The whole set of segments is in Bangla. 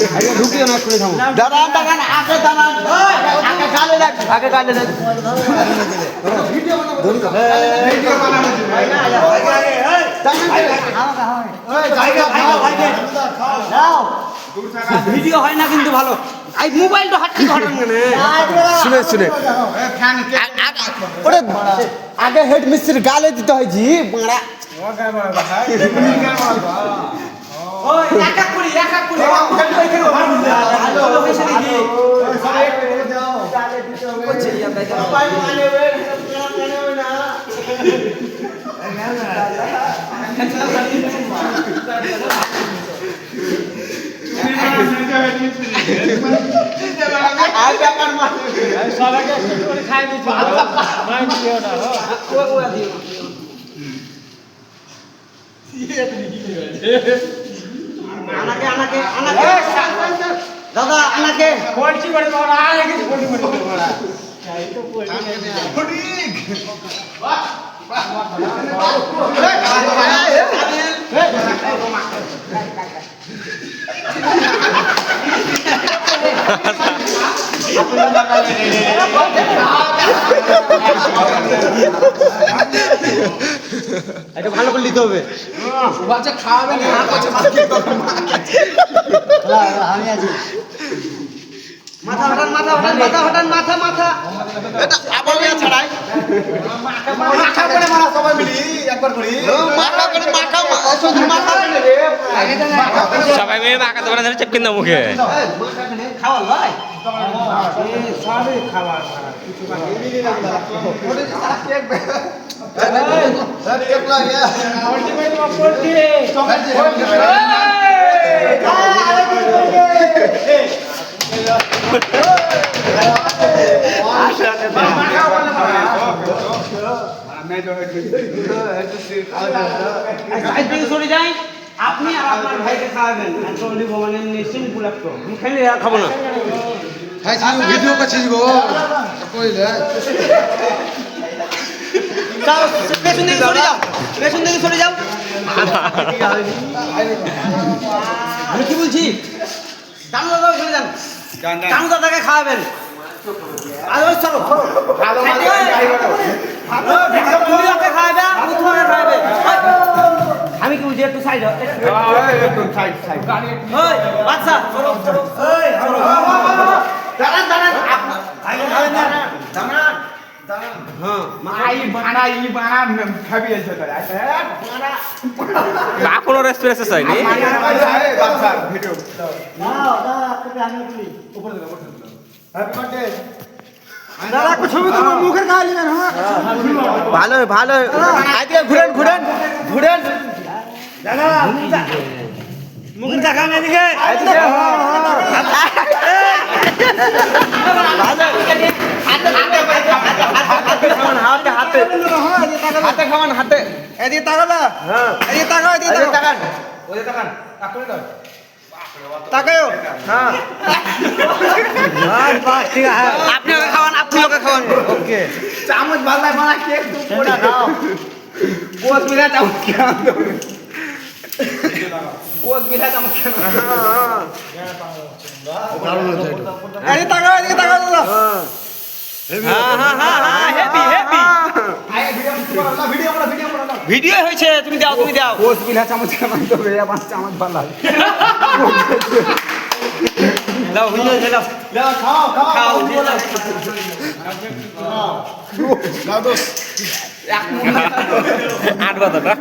আরে ঢুকিও না করে থামো দাঁড়ান দাঁড়ান আগে দাঁড়ান আগে গালে দেখ আগে গালে দেখ ভিডিও বানাবো ভিডিও বানাবো ভিডিও হয় না কিন্তু ভালো এই মোবাইলটা হাত থেকে হটান কেন শুনে ওরে আগে হেড মিস্ত্রির গালে দিতে হয় জি মারা ওই একা করি এখানে ভালো এসে দেখি দাদা আনাকে এটা ভালো করে নিতে হবে বাচ্চা খাওয়াবে না আমি আছি মাথা হটান মাথা এটা আবার ছাড়াই মাথা করে মারা সবাই মিলি একবার করি মাথা করে মাথা সবাই মিলে মাখা দেবো না চেপকিন না মুখে খাওয়া লয় সবই খাবার সরে যাই আপনি আর আপনার ভাইকে খাওয়াবেন মানে নিশ্চিন্ত বুলাক্ত খাইলে আর খাবো না ভিডিও করছিস গো পেছন দিকে সরে যাও আমি কি বলছি কানু দাদা সরে যান কানু দাদাকে খাওয়াবেন আমি কি বুঝি একটু সাইড আচ্ছা কোনো রেস্টুরেন্টে চাইনি ভালো ভালো আজকে ঘুরেন মুখ দেখান এদিকে হাতে খাওয়ান হাতে এদিকে তাকাবা এদিকে তাকাও এদিকে তাকান তাকাও হ্যাঁ ঠিক আছে আপনি ওকে খাওয়ান ওকে চামচ বাল্লায় বানা কেক তো পড়ে খাও কোচ মিলা চামচ খাও কোচ মিলা চামচ খাও এদিকে তাকাও দাদা ভিডিও হয়েছে তুমি দাও কোচ মিলা চামচ খাও তো রে পাঁচ চামচ বাল্লা দাও ভিডিও দাও দাও খাও দোস আট কথাটা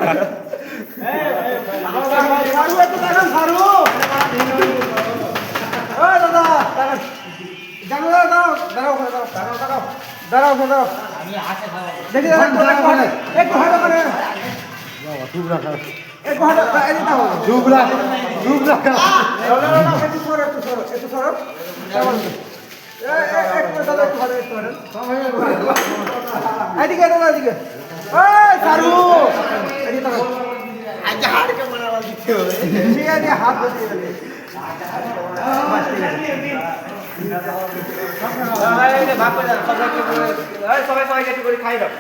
সবাই সবাই খাই দাও